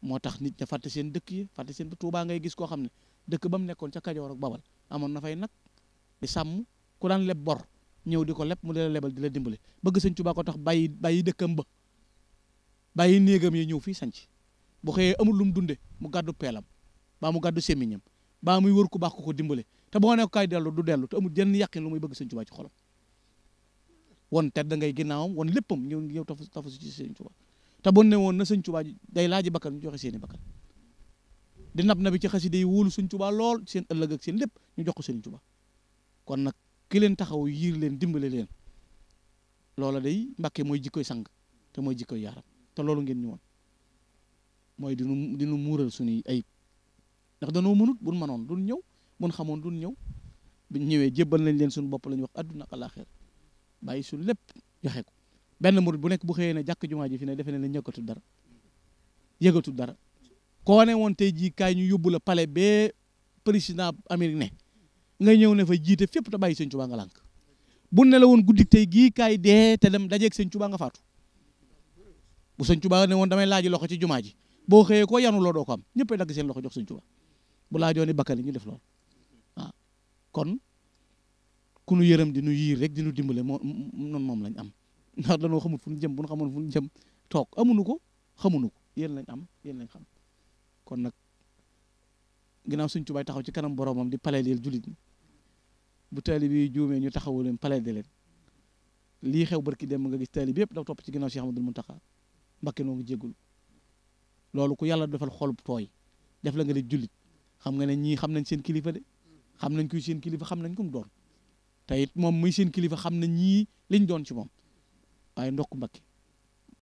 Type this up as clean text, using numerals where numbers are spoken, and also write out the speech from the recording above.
moo tax nit ña fàtte seen dëkk yi fàtte seen Tuubaa ngay gis koo xam ne dëkk ba mu nekkoon ca Kajoor ak Bawal amoon na fay nag di sàmm ku daan leb bor ñëw di ko leb mu di la lebal di la dimbale bëgg sëñ Tuubaa ko tax bàyyi dëkkam ba bàyyi néegam yi ñëw fii sanc bu xëyee amul lu mu dunde mu gàddu peelam baa mu gàddu sémmiñam baa muy wër ku baax ko dimbale te boo ne kaay dellu du dellu te amul jenn yàqin lu muy bëgg sëñ Tuubaa ci xolam won tedd ngay ginnaawam won léppam ñëw tafu ci sëñ Tuubaa te bon ne woon na sëñ Tuubaa day laaji bakkan ñu joxe seeni bakkan di nab na bi ci xasida yi wóolu sëñ Tuubaa lool seen ëllëg ak seen lépp ñu jox ko sëñ Tuubaa kon nag ki leen taxaw yiir leen dimbale leen loola day Mbàkke mooy jikkoy sang te mooy jikkoy yaaram te loolu ngeen ñu woon mooy dinu muural suñuy ayib ndax danoo mënut buñ mënoon duñ ñëw buñ xamoon duñ ñëw buñ ñëwee jébbal nañ leen suñu bopp la ñu wax adduna ak àllaaxira bàyyi suñu lépp joxe ko benn murit bu nekk bu xëyee ne jàkk jumaa ji fi ne defe ne ñëkkatul dara yëgatul dara koo ne woon tey jii kaay ñu yóbbu la palais bee président Amérique ne nga ñëw ne fa jiite fépp te bàyyi sëñ Tuubaa nga lànk bu ne la woon guddik tey gii kaay dee te dem dajeeg sëñ Tuubaa nga faatu bu sëñ Tuubaa ne woon damay laaji loxo ci jumaa ji boo xëyee ko yanu loo doo ko am ñëppay dagg seen loxo jox sëñ Tuubaa bu laajooni bakkan ñu def loolu waaw kon ku nu yërëm di nu yiir rek di nu dimbale noonu moom lañ am ndax dañoo xamul fu ñu jëm bu ñu xamoon fu ñu jëm toog amuñu ko xamuñu ko yéen lañ am yéen lañ xam kon nag ginnaaw sëñ Tuubaa taxaw ci kanam boromam di paleel jullit ñi bu taali bi juumee ñu taxawu leen paleel leen lii xew barki dem nga gis taali bi yëpp daw topp ci ginnaaw Cheikh Ahmadul Muntaxa Mbakke noo ngi jéggul loolu ku yàlla defal xol tooy def la nga di jullit xam nga ne ñii xam nañ seen kilifa de xam nañ kuy seen kilifa xam nañ ko mu doon te it moom muy seen kilifa xam na ñii liñ doon ci moom waaye ndokk Mbakke